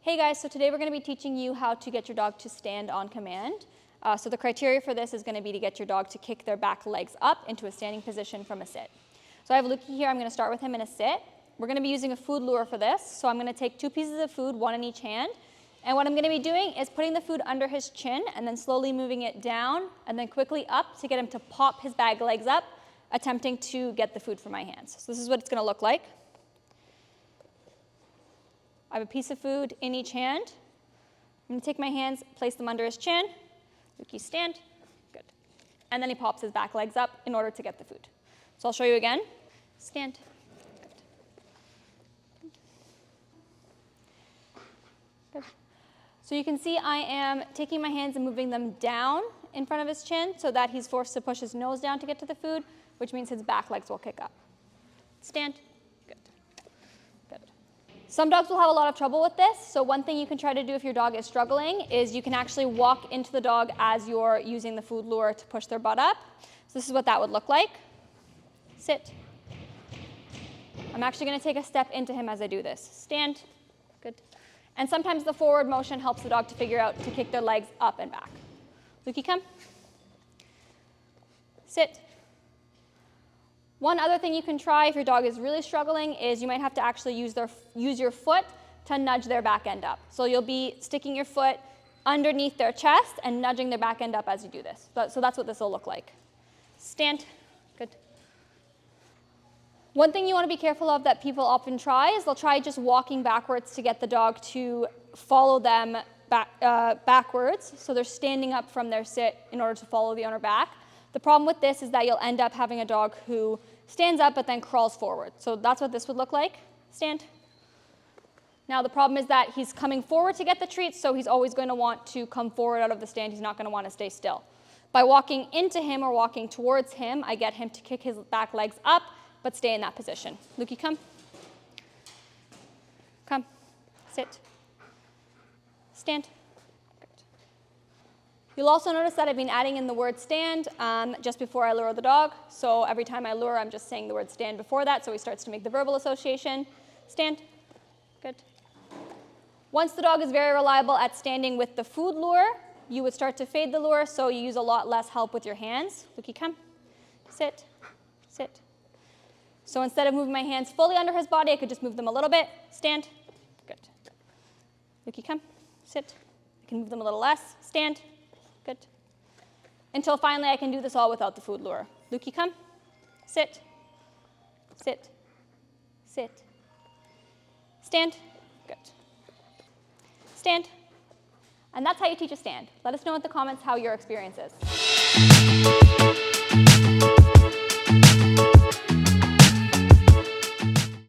Hey guys, so today we're going to be teaching you how to get your dog to stand on command. So the criteria for this is going to be to get your dog to kick their back legs up into a standing position from a sit. So I have Lukey here. I'm going to start with him in a sit. We're going to be using a food lure for this. So I'm going to take 2 pieces of food, 1 in each hand. And what I'm going to be doing is putting the food under his chin and then slowly moving it down and then quickly up to get him to pop his back legs up, attempting to get the food from my hands. So this is what it's going to look like. I have a piece of food in each hand. I'm going to take my hands, place them under his chin. Lukey, stand. Good. And then he pops his back legs up in order to get the food. So I'll show you again. Stand. Good. Good. So you can see I am taking my hands and moving them down in front of his chin so that he's forced to push his nose down to get to the food, which means his back legs will kick up. Stand. Good. Good. Some dogs will have a lot of trouble with this, so one thing you can try to do if your dog is struggling is you can actually walk into the dog as you're using the food lure to push their butt up. So this is what that would look like. Sit. I'm actually going to take a step into him as I do this. Stand. Good. And sometimes the forward motion helps the dog to figure out to kick their legs up and back. Lukey, come. Sit. One other thing you can try if your dog is really struggling is you might have to actually use your foot to nudge their back end up. So you'll be sticking your foot underneath their chest and nudging their back end up as you do this. So that's what this will look like. Stand. Good. One thing you want to be careful of that people often try is they'll try just walking backwards to get the dog to follow them backwards. So they're standing up from their sit in order to follow the owner back. The problem with this is that you'll end up having a dog who stands up but then crawls forward. So that's what this would look like. Stand. Now the problem is that he's coming forward to get the treat, so he's always going to want to come forward out of the stand. He's not going to want to stay still. By walking into him or walking towards him, I get him to kick his back legs up but stay in that position. Lukey, come. Come. Sit. Stand. You'll also notice that I've been adding in the word stand just before I lure the dog. So every time I lure, I'm just saying the word stand before that, so he starts to make the verbal association. Stand. Good. Once the dog is very reliable at standing with the food lure, you would start to fade the lure, so you use a lot less help with your hands. Lukey, come. Sit. Sit. So instead of moving my hands fully under his body, I could just move them a little bit. Stand. Good. Lukey, come. Sit. I can move them a little less. Stand. Good. Until finally I can do this all without the food lure. Lukey, come. Sit. Sit. Sit. Stand. Good. Stand. And that's how you teach a stand. Let us know in the comments how your experience is.